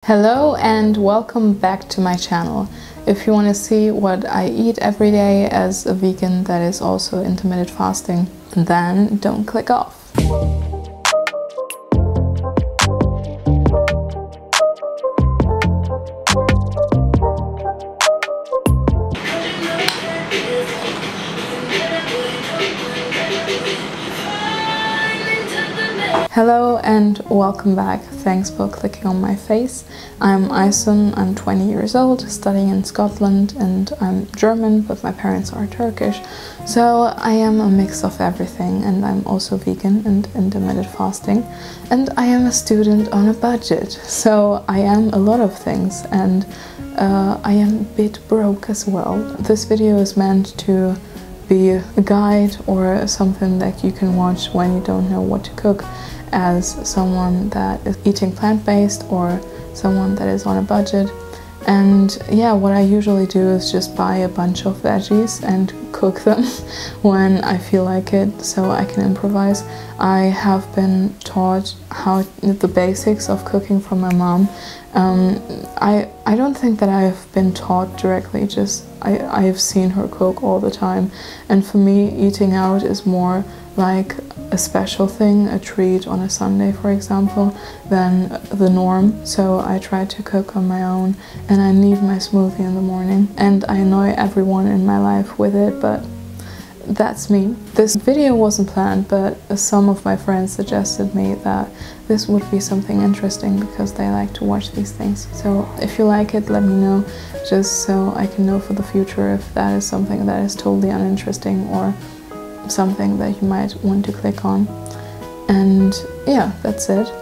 Hello and welcome back to my channel. If you want to see what I eat every day as a vegan that is also intermittent fasting, then don't click off. Hello and welcome back. Thanks for clicking on my face. I'm Aysun, I'm 20 years old, studying in Scotland, and I'm German, but my parents are Turkish. So I am a mix of everything, and I'm also vegan and intermittent fasting. And I am a student on a budget. So I am a lot of things, and I am a bit broke as well. This video is meant to be a guide or something that you can watch when you don't know what to cook, as someone that is eating plant-based or someone that is on a budget. And yeah, what I usually do is just buy a bunch of veggies and cook them when I feel like it, so I can improvise. I have been taught the basics of cooking from my mom. I don't think that I've been taught directly, just I have seen her cook all the time. And for me, eating out is more like a special thing, a treat on a Sunday, for example, than the norm. So I try to cook on my own, and I need my smoothie in the morning. And I annoy everyone in my life with it, but that's me. This video wasn't planned, but some of my friends suggested me that this would be something interesting because they like to watch these things. So if you like it, let me know, just so I can know for the future if that is something that is totally uninteresting or something that you might want to click on. And yeah, that's it.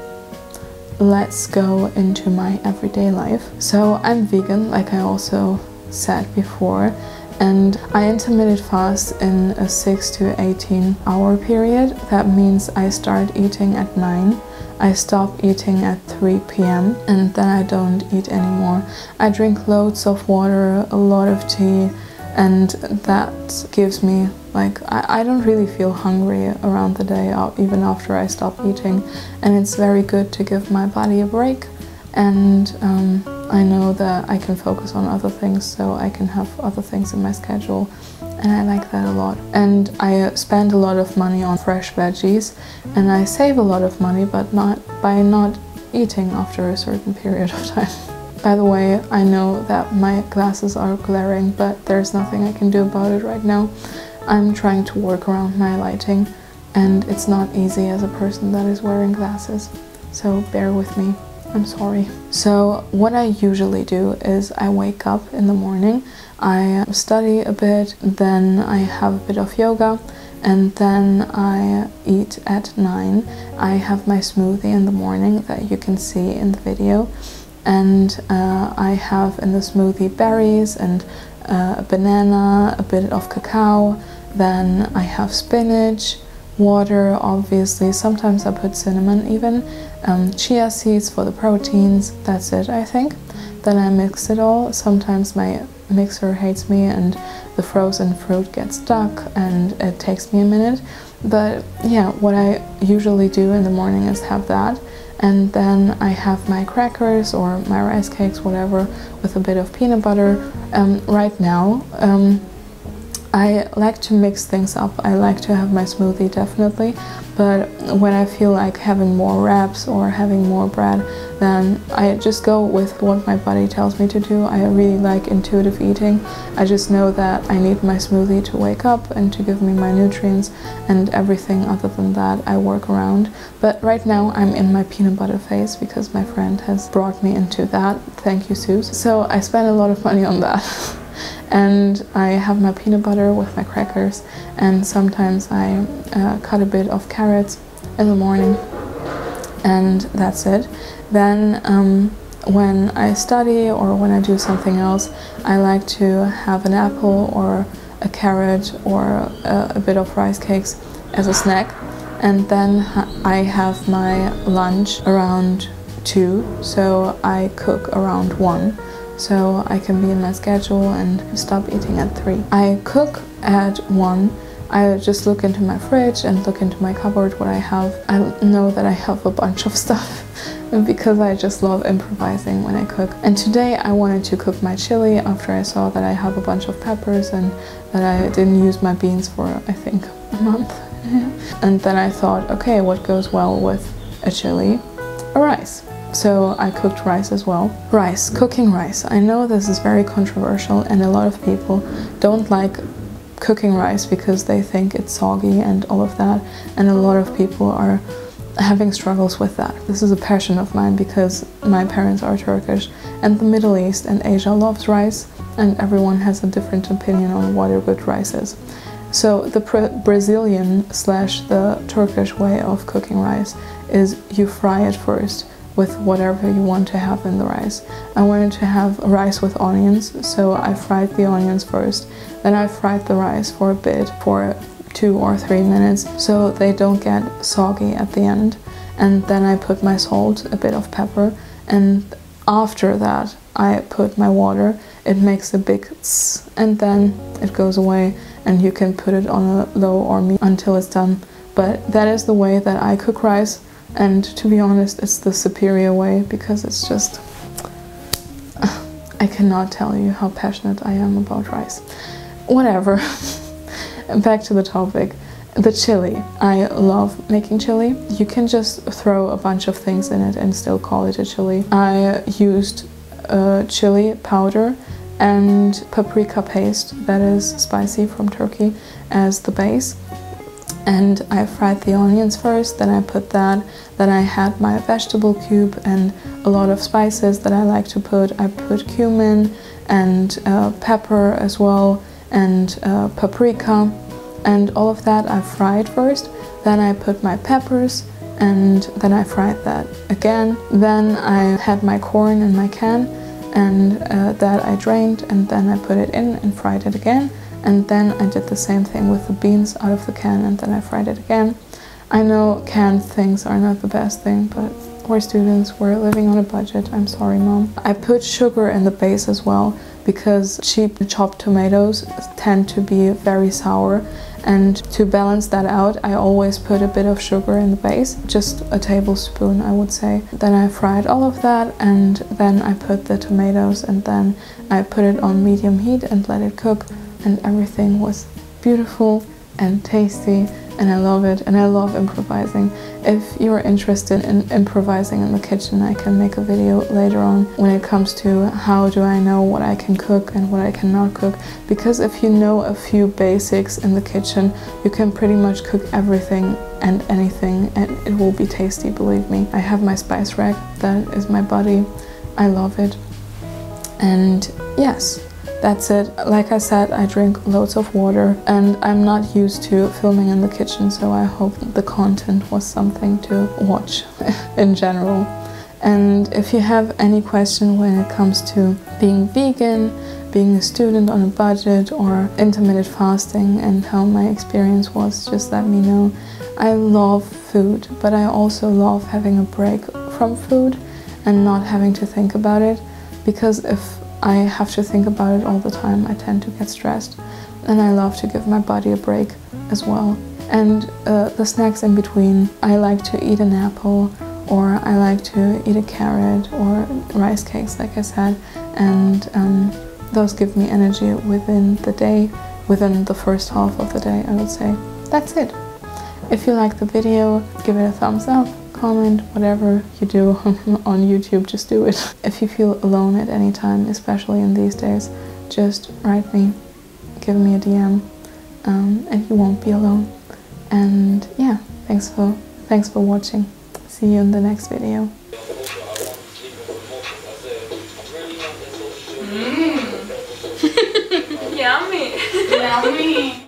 Let's go into my everyday life. So I'm vegan, like I also said before, and I intermittent fast in a 6 to 18 hour period. That means I start eating at 9, I stop eating at 3 p.m. and then I don't eat anymore. I drink loads of water, a lot of tea, and that gives me, like, I don't really feel hungry around the day, even after I stop eating, and it's very good to give my body a break. And I know that I can focus on other things, so I can have other things in my schedule, and I like that a lot. And I spend a lot of money on fresh veggies, and I save a lot of money, but not by not eating after a certain period of time. By the way, I know that my glasses are glaring, but there's nothing I can do about it right now. I'm trying to work around my lighting, and it's not easy as a person that is wearing glasses, so bear with me. I'm sorry. So what I usually do is I wake up in the morning, I study a bit, then I have a bit of yoga, and then I eat at 9. I have my smoothie in the morning that you can see in the video. And I have in the smoothie berries and a banana, a bit of cacao, then I have spinach, water obviously, sometimes I put cinnamon even, chia seeds for the proteins, that's it I think. Then I mix it all. Sometimes my mixer hates me and the frozen fruit gets stuck and it takes me a minute. But yeah, what I usually do in the morning is have that. And then I have my crackers or my rice cakes, whatever, with a bit of peanut butter. Right now, I like to mix things up. I like to have my smoothie, definitely. But when I feel like having more wraps or having more bread, then I just go with what my body tells me to do. I really like intuitive eating. I just know that I need my smoothie to wake up and to give me my nutrients, and everything other than that I work around. But right now I'm in my peanut butter phase because my friend has brought me into that. Thank you, Suze. So I spend a lot of money on that. And I have my peanut butter with my crackers, and sometimes I cut a bit of carrots in the morning, and that's it. Then when I study or when I do something else, I like to have an apple or a carrot or a bit of rice cakes as a snack, and then I have my lunch around 2, so I cook around 1. So I can be in my schedule and stop eating at 3. I cook at 1. I just look into my fridge and look into my cupboard what I have. I know that I have a bunch of stuff and because I just love improvising when I cook. And today I wanted to cook my chili after I saw that I have a bunch of peppers and that I didn't use my beans for, I think, a month. And then I thought, okay, what goes well with a chili? A rice. So I cooked rice as well. Rice, cooking rice. I know this is very controversial and a lot of people don't like cooking rice because they think it's soggy and all of that, and a lot of people are having struggles with that. This is a passion of mine because my parents are Turkish and the Middle East and Asia loves rice, and everyone has a different opinion on what a good rice is. So the Brazilian slash the Turkish way of cooking rice is you fry it first with whatever you want to have in the rice. I wanted to have rice with onions, so I fried the onions first. Then I fried the rice for a bit, for 2 or 3 minutes, so they don't get soggy at the end. And then I put my salt, a bit of pepper, and after that I put my water. It makes a big tss, and then it goes away, and you can put it on a low or medium until it's done. But that is the way that I cook rice. And to be honest, it's the superior way because it's just... I cannot tell you how passionate I am about rice. Whatever. Back to the topic. The chili. I love making chili. You can just throw a bunch of things in it and still call it a chili. I used chili powder and paprika paste, that is spicy from Turkey, as the base. And I fried the onions first, then I put that, then I had my vegetable cube and a lot of spices that I like to put. I put cumin and pepper as well, and paprika, and all of that I fried first. Then I put my peppers and then I fried that again. Then I had my corn in my can and that I drained, and then I put it in and fried it again. And then I did the same thing with the beans out of the can, and then I fried it again. I know canned things are not the best thing, but we're students, we're living on a budget. I'm sorry, Mom. I put sugar in the base as well because cheap chopped tomatoes tend to be very sour, and to balance that out I always put a bit of sugar in the base, just a tablespoon I would say. Then I fried all of that, and then I put the tomatoes, and then I put it on medium heat and let it cook. And everything was beautiful and tasty, and I love it, and I love improvising. If you're interested in improvising in the kitchen, I can make a video later on when it comes to how do I know what I can cook and what I cannot cook, because if you know a few basics in the kitchen, you can pretty much cook everything and anything, and it will be tasty, believe me. I have my spice rack, that is my buddy. I love it. And yes, that's it. Like I said, I drink loads of water, and I'm not used to filming in the kitchen, so I hope the content was something to watch in general. And if you have any question when it comes to being vegan, being a student on a budget, or intermittent fasting and how my experience was, just let me know. I love food, but I also love having a break from food and not having to think about it, because if I have to think about it all the time, I tend to get stressed, and I love to give my body a break as well. And the snacks in between, I like to eat an apple, or I like to eat a carrot, or rice cakes, like I said, and those give me energy within the day, within the first half of the day, I would say. That's it. If you like the video, give it a thumbs up. Comment, whatever you do on YouTube, just do it. If you feel alone at any time, especially in these days, just write me, give me a DM, and you won't be alone. And yeah, thanks for watching. See you in the next video. Yummy. Yummy.